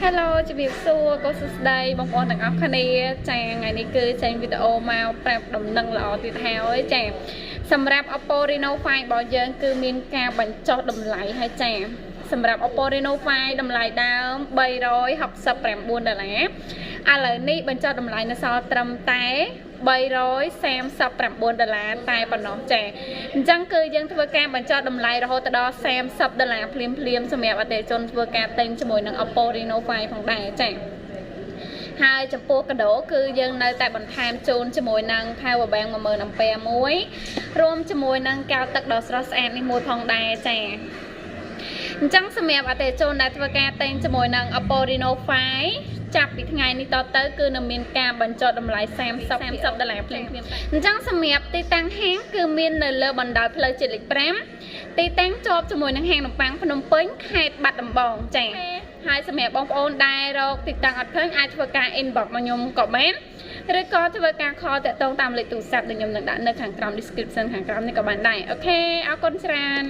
Hello ជម្រាបសួរកូនសួស្តីបងប្អូនទាំងអស់គ្នាចាថ្ងៃនេះគឺចេញវីដេអូមកប្រាប់ដំណឹងល្អទៀតហើយចាសម្រាប់ OPPO Reno5 របស់យើងគឺមានការបញ្ចុះតម្លៃហើយចាសម្រាប់ OPPO Reno5 តម្លៃដើម$369ឥឡូវនេះបញ្ចុះតម្លៃនៅសល់ត្រឹមតែ$339តែប៉ុណ្ណោះចាអញ្ចឹងគឺយើងធ្វើការបញ្ចុះតម្លៃរហូតដល់$30ភ្លាមសម្រាប់អតិថិជនធ្វើការទិញជាមួយនឹង OPPO Reno5 ផងដែរចាហើយចំពោះកាដូគឺយើងនៅតែបន្ថែមជូនជាមួយនឹង Power Bank 10000 ampere មួយរួមជាមួយនឹងកែវទឹកដ៏ស្រស់ស្អាតនេះមួយផងដែរចាអញ្ចឹងសម្រាប់អតិថិជនដែលធ្វើការទិញជាមួយនឹង OPPO Reno5 ចាប់ពីថ្ងៃនេះតទៅគឺនៅមានការបញ្ចុះតម្លៃ$30ភ្លាមអញ្ចឹងសម្រាប់ទីតាំងហាងគឺមាននៅលើបណ្ដោយផ្លូវជាតិលេខ5ទីតាំងជាប់ជាមួយនឹងហាងនំប៉័ងភ្នំពេញខេត្តបាត់ដំបងចា៎ហើយសម្រាប់បងប្អូនដែលរកទីតាំងអត់ឃើញអាចធ្វើការ inbox មកខ្ញុំក៏បានឬក៏ធ្វើការ call តាក់ទងតាមលេខទូរស័ព្ទដែលខ្ញុំនឹងដាក់នៅខាងក្រោម description ខាងក្រោមនេះក៏បានដែរអូខេអរគុណច្រើន